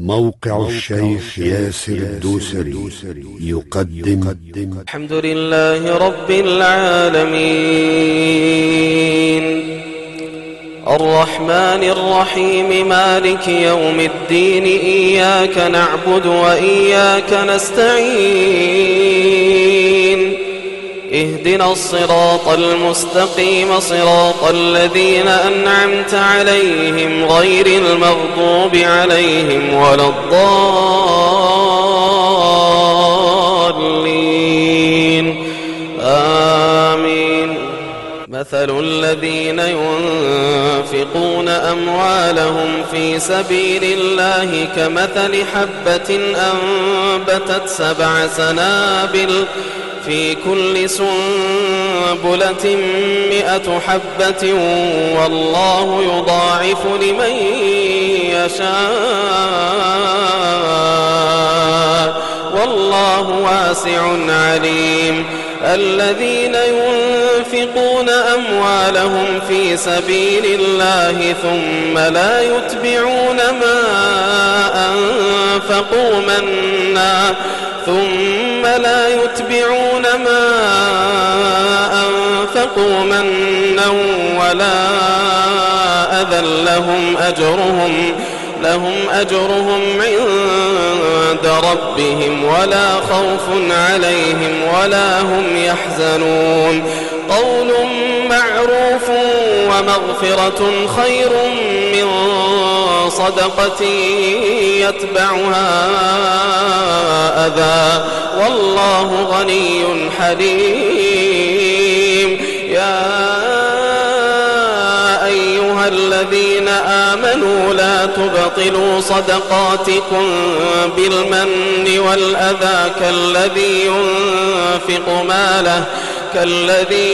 موقع الشيخ ياسر الدوسري يقدم الحمد لله رب العالمين الرحمن الرحيم مالك يوم الدين إياك نعبد وإياك نستعين اهدنا الصراط المستقيم صراط الذين أنعمت عليهم غير المغضوب عليهم ولا الضالين آمين. مثل الذين ينفقون أموالهم في سبيل الله كمثل حبة أنبتت 7 سنابل في كل سنبلة 100 حبة والله يضاعف لمن يشاء والله واسع عليم. الذين ينفقون أموالهم في سبيل الله ثم لا يتبعون ما أنفقوا منا ولا أذى لهم أجرهم عند ربهم ولا خوف عليهم ولا هم يحزنون. قول معروف ومغفرة خير من صدقة يتبعها أذى والله غني حليم. يا أيها الذين آمنوا لا تبطلوا صدقاتكم بالمن والأذى كالذي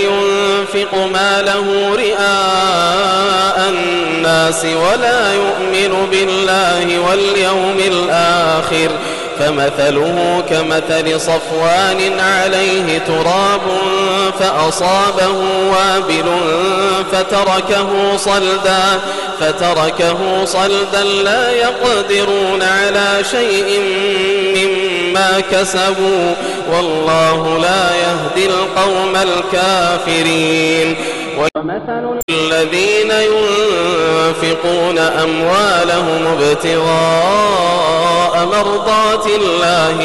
ينفق ماله رئاء الناس ولا يؤمن بالله واليوم الآخر فمثله كمثل صفوان عليه تراب فأصابه وابل فتركه صلدا لا يقدرون على شيء مما كسبوا والله لا يهدي القوم الكافرين. ومثل الذين ينفقون أموالهم ابتغاء مرضات الله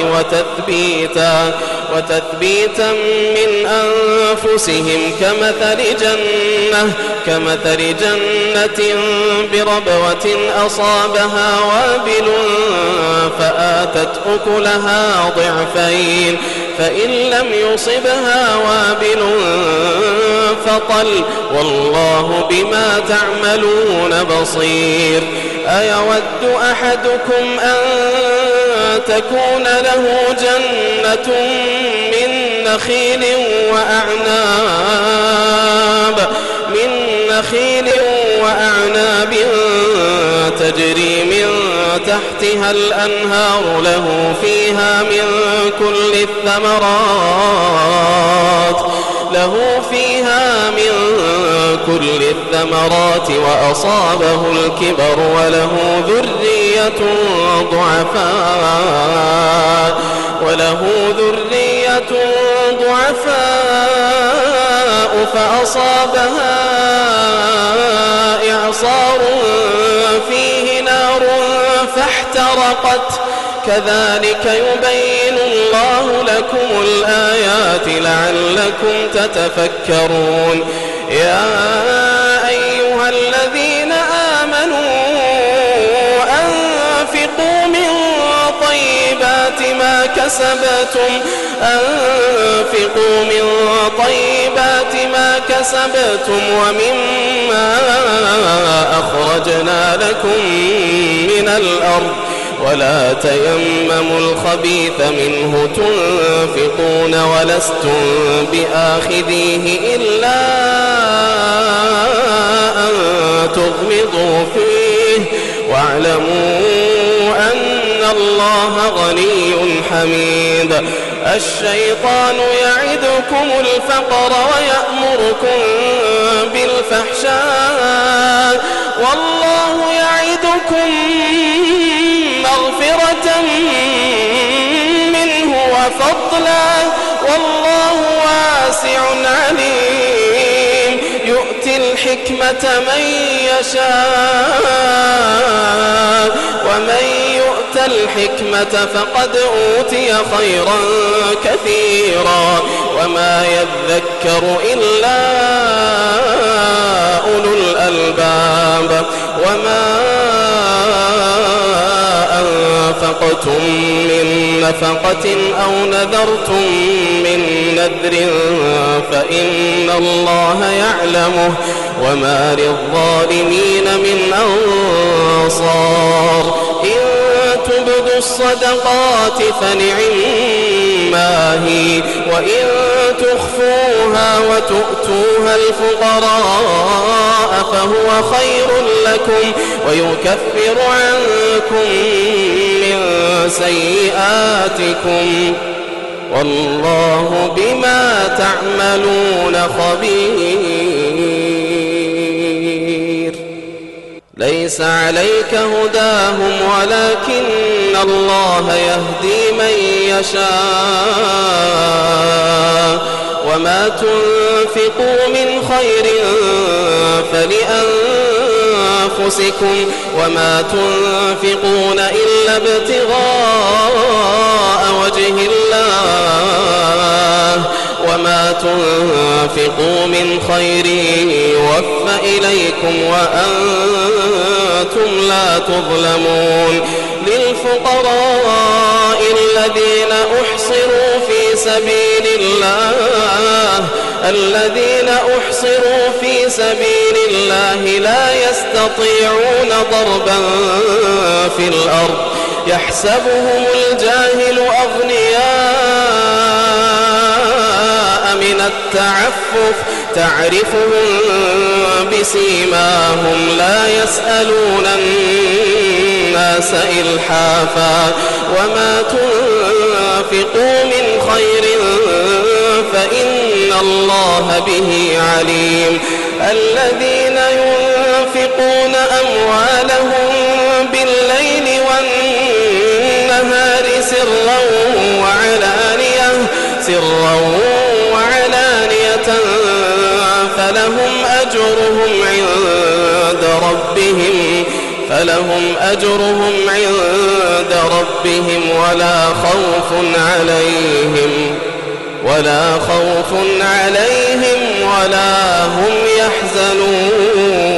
وتثبيتا من أنفسهم كمثل جنة بربوة أصابها وابل فآتت أكلها ضعفين فإن لم يصبها وابل فطل والله بما تعملون بصير. أيود أحدكم أن تكون له جنة من نخيل وأعناب تجري من تحتها الأنهار له فيها من كل الثمرات وأصابه الكبر وله ذرية ضعفاء فأصابها إعصار فيه نار فاحترقت كذلك يبين الله لكم الآيات لعلكم تتفكرون. يا أيها الذين آمنوا أنفقوا من طيبات ما كسبتم ومما أخرجنا لكم من الأرض ولا تيمموا الخبيث منه تنفقون ولستم بآخذيه إلا أن تغمضوا فيه واعلموا أن الله غني حميد. الشيطان يعدكم الفقر ويأمركم بالفحشاء والله يعدكم رحمة منه وفضلا والله واسع عليم يؤتي الحكمة من يشاء ومن يؤت الحكمة فقد أوتي خيرا كثيرا وما يذكر إلا أولو الألباب وما أنفقتم من نفقة أو نذرتم من نذر فإن الله يعلمه وما للظالمين من أنصار إن تبدوا الصدقات فنعما هي وإن تخفوها وتؤتوها الفقراء فهو خير لكم ويكفر عنكم من سيئاتكم والله بما تعملون خبير ليس عليك هداهم ولكن الله يهدي من يشاء وما تنفقوا من خير فلأنفسكم وما تنفقون إلا ابتغاء وجه الله وما تنفقوا من خير يوفى إليكم وأنتم لا تظلمون للفقراء الذين أحصروا في سبيل الله لا يستطيعون ضربا في الأرض يحسبهم الجاهل أغنياء من التعفف تعرفهم بسيماهم لا يسألون الناس إلحافا وما تنفقوا من خير فإن الله به عليم الذين ينفقون أموالهم بالليل والنهار سرا وعلانية فلهم أجرهم عند ربهم ولا خوف عليهم ولا هم يحزنون